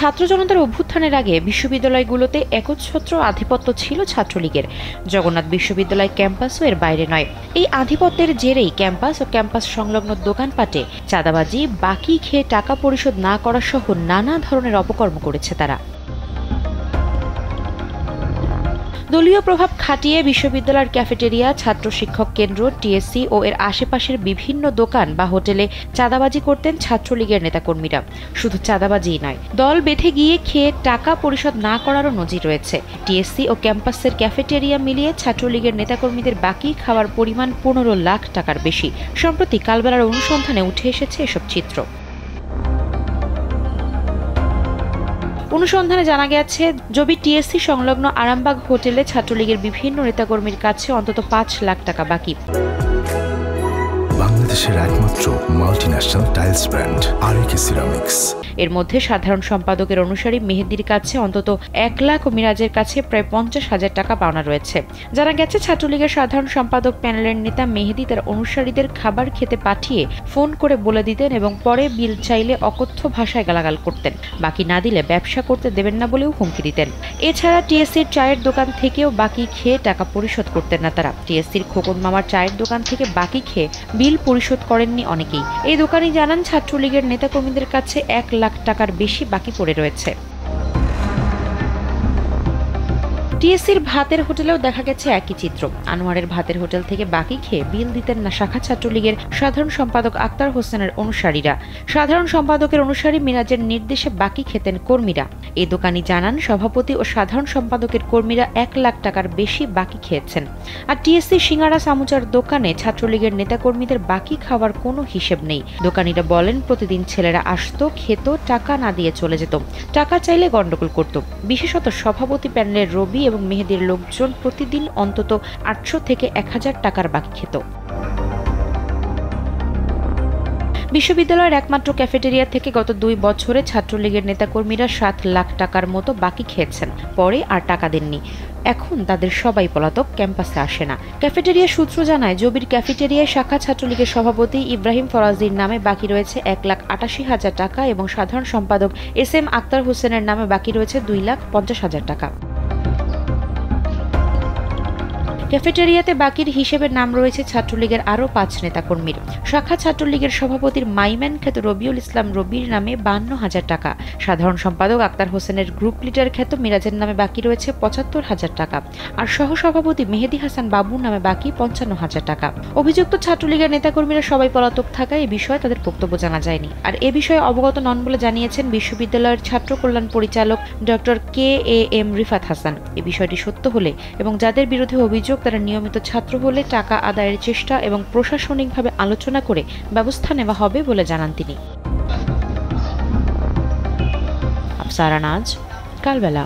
ছাত্র জনতার অভ্যুত্থানের আগে বিশ্ববিদ্যালয়গুলোতে একচ্ছত্র আধিপত্য ছিল ছাত্রলীগের। জগন্নাথ বিশ্ববিদ্যালয় ক্যাম্পাসও এর বাইরে নয়। এই আধিপত্যের জেরেই ক্যাম্পাস ও ক্যাম্পাস সংলগ্ন দোকানপাটে চাঁদাবাজি, বাকি খেয়ে টাকা পরিশোধ না করা সহ নানা ধরনের অপকর্ম করেছে তারা। দলীয় প্রভাব খাটিয়ে বিশ্ববিদ্যালয়ের ক্যাফেটেরিয়া, ছাত্র শিক্ষক কেন্দ্র, টিএসসি ও এর আশেপাশের বিভিন্ন দোকান বা হোটেলে চাঁদাবাজি করতেন ছাত্রলীগের নেতাকর্মীরা। শুধু চাঁদাবাজিই নয়, দল বেঁধে গিয়ে খেয়ে টাকা পরিশোধ না করারও নজির রয়েছে। টিএসসি ও ক্যাম্পাসের ক্যাফেটেরিয়া মিলিয়ে ছাত্রলীগের নেতাকর্মীদের বাকি খাওয়ার পরিমাণ 15 লাখ টাকার বেশি। সম্প্রতি কালবেলার অনুসন্ধানে উঠে এসেছে এসব চিত্র। অনুসন্ধানে জানা গেছে, জবি টিএসসি সংলগ্ন আরামবাগ হোটেলে ছাত্রলীগের বিভিন্ন নেতাকর্মীর কাছে অন্তত 5 লাখ টাকা বাকি। বাংলাদেশের একমাত্র মাল্টিন্যাশনাল টাইলস ব্র্যান্ড আরএকে সিরামিক্স। এর মধ্যে সাধারণ সম্পাদকের অনুসারী মেহেদির কাছে অন্তত 1 লাখ ও মিরাজের কাছে প্রায় 50,000 টাকা পাওনা রয়েছে। জানা গেছে, ছাত্রলীগের সাধারণ সম্পাদক প্যানেলের নেতা মেহেদি তার অনুসারীদের খাবার খেতে পাঠিয়ে ফোন করে বলে দিতেন এবং পরে বিল চাইলে অকথ্য ভাষায় গালাগাল করতেন। বাকি না দিলে ব্যবসা করতে দেবেন না বলেও হুমকি দিতেন। এছাড়া টিএসসির চায়ের দোকান থেকেও বাকি খেয়ে টাকা পরিশোধ করতেন না তারা। টিএসসির খোকন মামার চায়ের দোকান থেকে বাকি খেয়ে বিল পরিশোধ করেননি অনেকেই। এই দোকানি জানান, ছাত্রলীগের নেতাকর্মীদের কাছে 1 লাখ টাকার বেশি বাকি পড়ে রয়েছে। টিএসসির ভাতের হোটেলেও দেখা গেছে একই চিত্র। আনোয়ারের ভাতের হোটেল থেকে বাকি খেয়ে বিল দিতেন না শাখা ছাত্রলীগের সাধারণ সম্পাদক আক্তার হোসেনের অনুসারীরা। সাধারণ সম্পাদকের অনুসারী মিরাজের নির্দেশে বাকি খেতেন কর্মীরা। এই দোকানি জানান, সভাপতি ও সাধারণ সম্পাদকের কর্মীরা 1 লাখ টাকার বেশি বাকি খেয়েছেন। আর টিএসসি সিঙ্গারা সামুচার দোকানে ছাত্রলীগের নেতাকর্মীদের বাকি খাওয়ার কোনো হিসেব নেই। দোকানিরা বলেন, প্রতিদিন ছেলেরা আসতো, খেত, টাকা না দিয়ে চলে যেত। টাকা চাইলে গন্ডগোল করত। বিশেষত সভাপতি প্যানেলের রবি এবং মেহেদির লোকজন প্রতিদিন অন্তত 800 থেকে 1000 টাকার বাকি খেত। বিশ্ববিদ্যালয়ের একমাত্র ক্যাফেটেরিয়া থেকে গত 2 বছরে ছাত্রলীগের নেতাকর্মীরা 7 লাখ টাকার মতো বাকি খেয়েছেন। পরে আর টাকা দেননি। এখন তাদের সবাই পলাতক, ক্যাম্পাসে আসে না। ক্যাফেটেরিয়া সূত্র জানায়, জবির ক্যাফেটেরিয়ায় শাখা ছাত্রলীগের সভাপতি ইব্রাহিম ফরাজির নামে বাকি রয়েছে 1,88,000 টাকা এবং সাধারণ সম্পাদক SM আক্তার হোসেনের নামে বাকি রয়েছে 2,50,000 টাকা। ক্যাফেটেরিয়াতে বাকির হিসেবে নাম রয়েছে ছাত্রলীগের আরও 5 নেতাকর্মীর। শাখা ছাত্রলীগের সভাপতির মাইম্যান খ্যাত রবিউল ইসলাম রবির নামে 52,000 টাকা। সাধারণ সম্পাদক আক্তার হোসেনের গ্রুপ লিডার খ্যাত মিরাজের নামে বাকি রয়েছে 75,000 টাকা। আর সহসভাপতি মেহেদি হাসান বাবুর নামে বাকি 55,000 টাকা। অভিযুক্ত ছাত্রলীগের নেতাকর্মীরা সবাই পলাতক থাকায় এ বিষয়ে তাদের বক্তব্য জানা যায়নি। আর এ বিষয়ে অবগত নন বলে জানিয়েছেন বিশ্ববিদ্যালয়ের ছাত্র কল্যাণ পরিচালক ডক্টর KAM রিফাত হাসান। এ বিষয়টি সত্য হলে এবং যাদের বিরুদ্ধে অভিযোগ তারা নিয়মিত ছাত্র হলে টাকা আদায়ের চেষ্টা এবং প্রশাসনিকভাবে আলোচনা করে ব্যবস্থা নেওয়া হবে বলে জানান তিনি। আফসারা নাজ, কালবেলা।